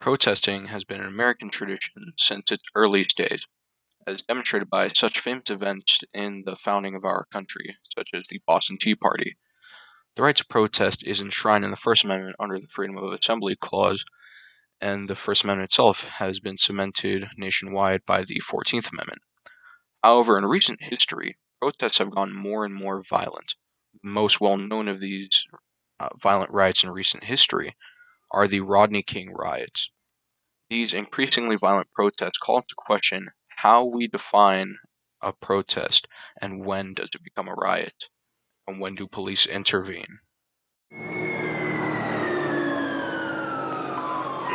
Protesting has been an American tradition since its earliest days, as demonstrated by such famous events in the founding of our country, such as the Boston Tea Party. The right to protest is enshrined in the First Amendment under the Freedom of Assembly Clause, and the First Amendment itself has been cemented nationwide by the 14th Amendment. However, in recent history, protests have gone more and more violent. The most well known of these violent riots in recent history are the Rodney King riots. These increasingly violent protests call into question how we define a protest and when does it become a riot and when do police intervene.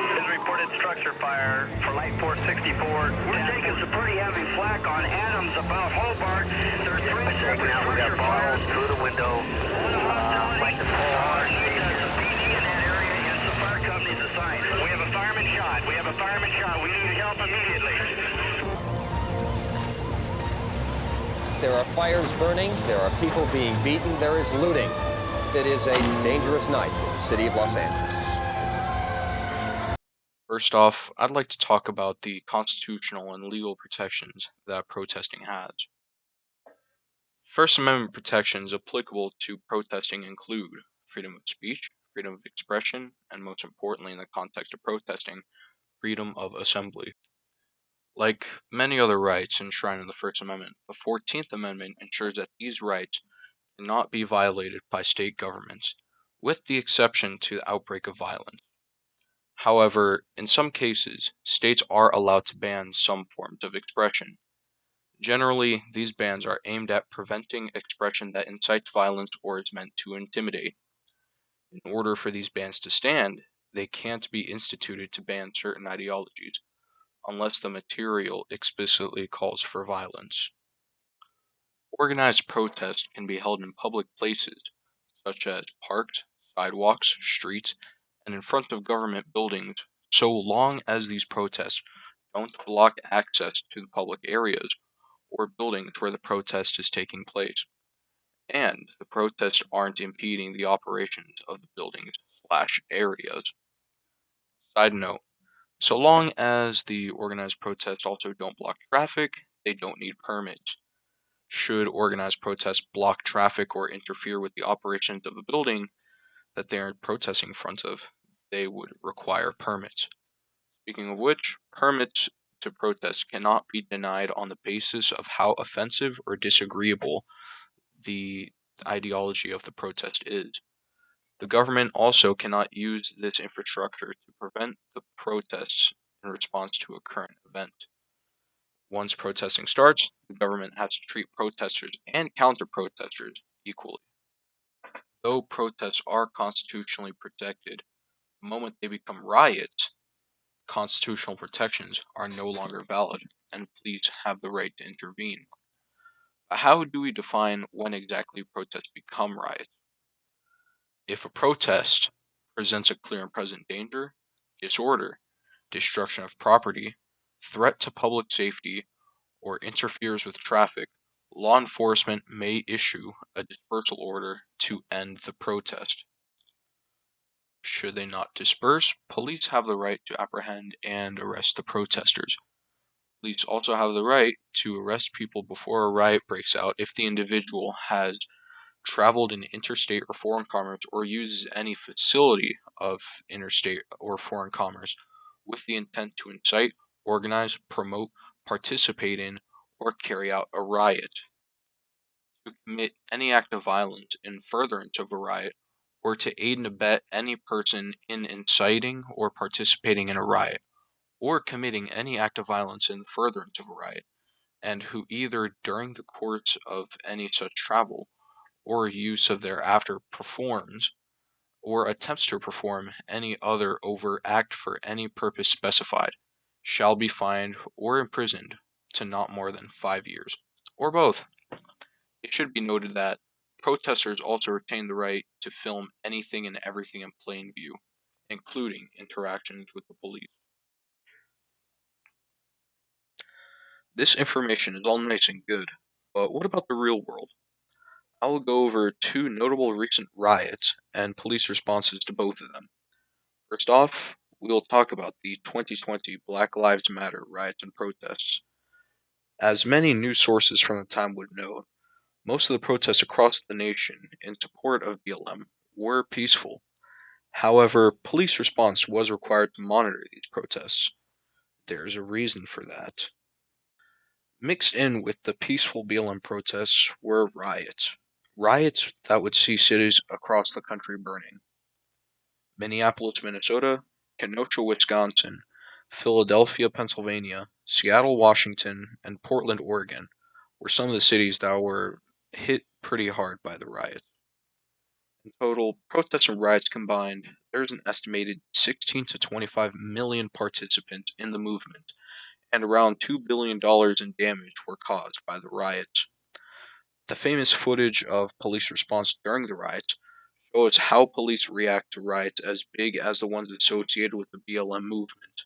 Has reported structure fire for Light 464. We're taking some pretty heavy flak on Adams about Hobart. There's three taken out. We got bottles through the window. Like the full on. Some PD in that area and some fire companies assigned. We have a fireman shot. We need help immediately. There are fires burning, there are people being beaten, there is looting. It is a dangerous night in the city of Los Angeles. First off, I'd like to talk about the constitutional and legal protections that protesting has. First Amendment protections applicable to protesting include freedom of speech, freedom of expression, and most importantly, in the context of protesting, freedom of assembly. Like many other rights enshrined in the First Amendment, the 14th Amendment ensures that these rights cannot be violated by state governments, with the exception to the outbreak of violence. However, in some cases, states are allowed to ban some forms of expression. Generally, these bans are aimed at preventing expression that incites violence or is meant to intimidate. In order for these bans to stand, they can't be instituted to ban certain ideologies, unless the material explicitly calls for violence. Organized protest can be held in public places, such as parks, sidewalks, streets, and in front of government buildings, so long as these protests don't block access to the public areas or buildings where the protest is taking place, and the protests aren't impeding the operations of the buildings/areas. Side note, so long as the organized protests also don't block traffic, they don't need permits. Should organized protests block traffic or interfere with the operations of a building that they are protesting in front of, they would require permits. Speaking of which, permits to protest cannot be denied on the basis of how offensive or disagreeable the ideology of the protest is. The government also cannot use this infrastructure to prevent the protests in response to a current event. Once protesting starts, the government has to treat protesters and counter-protesters equally. Though protests are constitutionally protected, the moment they become riots, constitutional protections are no longer valid, and police have the right to intervene. But how do we define when exactly protests become riots? If a protest presents a clear and present danger, disorder, destruction of property, threat to public safety, or interferes with traffic, law enforcement may issue a dispersal order to end the protest. Should they not disperse, police have the right to apprehend and arrest the protesters. Police also have the right to arrest people before a riot breaks out if the individual has traveled in interstate or foreign commerce or uses any facility of interstate or foreign commerce with the intent to incite, organize, promote, participate in, or carry out a riot. To commit any act of violence in furtherance of a riot, or to aid and abet any person in inciting or participating in a riot, or committing any act of violence in furtherance of a riot, and who either during the course of any such travel or use of thereafter performs or attempts to perform any other overt act for any purpose specified, shall be fined or imprisoned to not more than 5 years, or both. It should be noted that protesters also retain the right to film anything and everything in plain view, including interactions with the police. This information is all nice and good, but what about the real world? I will go over two notable recent riots and police responses to both of them. First off, we will talk about the 2020 Black Lives Matter riots and protests. As many news sources from the time would note, most of the protests across the nation in support of BLM were peaceful. However, police response was required to monitor these protests. There's a reason for that. Mixed in with the peaceful BLM protests were riots. Riots that would see cities across the country burning. Minneapolis, Minnesota, Kenosha, Wisconsin, Philadelphia, Pennsylvania, Seattle, Washington, and Portland, Oregon were some of the cities that were hit pretty hard by the riots. In total, protests and riots combined, there's an estimated 16 to 25 million participants in the movement, and around $2 billion in damage were caused by the riots. The famous footage of police response during the riots shows how police react to riots as big as the ones associated with the BLM movement.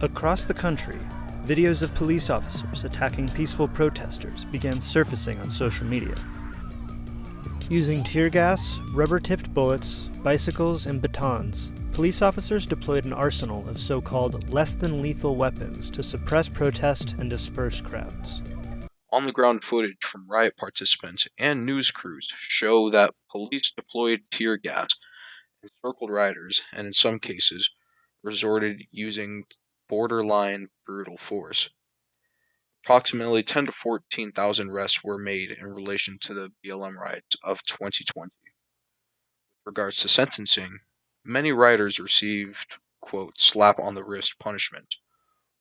Across the country, videos of police officers attacking peaceful protesters began surfacing on social media. Using tear gas, rubber-tipped bullets, bicycles, and batons, police officers deployed an arsenal of so-called less-than-lethal weapons to suppress protest and disperse crowds. On-the-ground footage from riot participants and news crews show that police deployed tear gas, encircled rioters, and in some cases, resorted using borderline brutal force. Approximately 10 to 14,000 arrests were made in relation to the BLM riots of 2020. With regards to sentencing, many rioters received, quote, slap on the wrist punishment,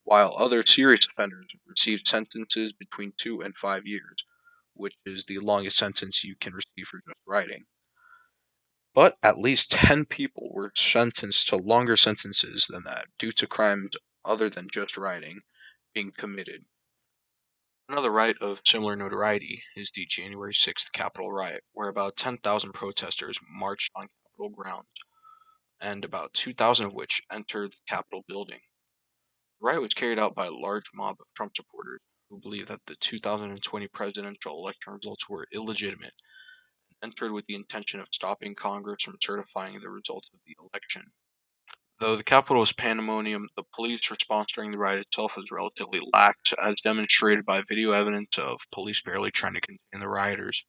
while other serious offenders received sentences between 2 and 5 years, which is the longest sentence you can receive for just rioting. But at least 10 people were sentenced to longer sentences than that due to crimes other than just rioting being committed. Another riot of similar notoriety is the January 6th Capitol riot, where about 10,000 protesters marched on Capitol grounds, and about 2,000 of which entered the Capitol building. The riot was carried out by a large mob of Trump supporters who believed that the 2020 presidential election results were illegitimate and entered with the intention of stopping Congress from certifying the results of the election. Though the Capitol was pandemonium, the police response during the riot itself was relatively lax, as demonstrated by video evidence of police barely trying to contain the rioters.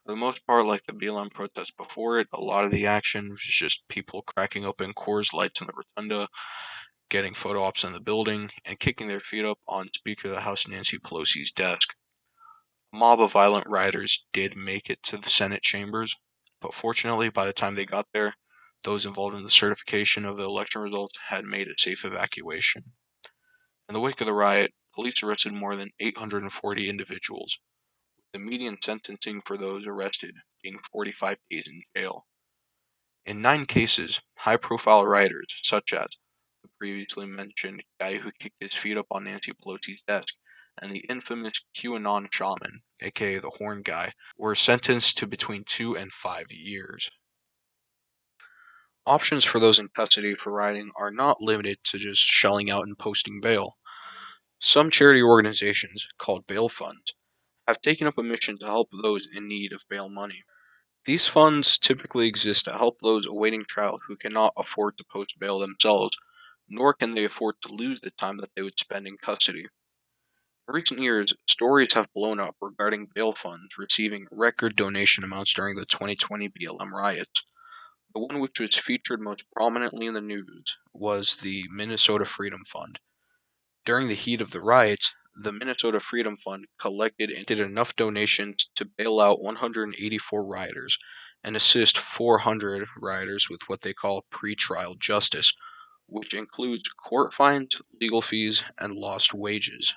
For the most part, like the BLM protests before it, a lot of the action was just people cracking open Coors Lights in the rotunda, getting photo ops in the building, and kicking their feet up on Speaker of the House Nancy Pelosi's desk. A mob of violent rioters did make it to the Senate chambers, but fortunately, by the time they got there, those involved in the certification of the election results had made a safe evacuation. In the wake of the riot, police arrested more than 840 individuals, with the median sentencing for those arrested being 45 days in jail. In 9 cases, high-profile rioters, such as the previously mentioned guy who kicked his feet up on Nancy Pelosi's desk and the infamous QAnon shaman, aka the Horn Guy, were sentenced to between 2 and 5 years. Options for those in custody for rioting are not limited to just shelling out and posting bail. Some charity organizations, called bail funds, have taken up a mission to help those in need of bail money. These funds typically exist to help those awaiting trial who cannot afford to post bail themselves, nor can they afford to lose the time that they would spend in custody. In recent years, stories have blown up regarding bail funds receiving record donation amounts during the 2020 BLM riots. The one which was featured most prominently in the news was the Minnesota Freedom Fund. During the heat of the riots, the Minnesota Freedom Fund collected and did enough donations to bail out 184 rioters and assist 400 rioters with what they call pretrial justice, which includes court fines, legal fees, and lost wages.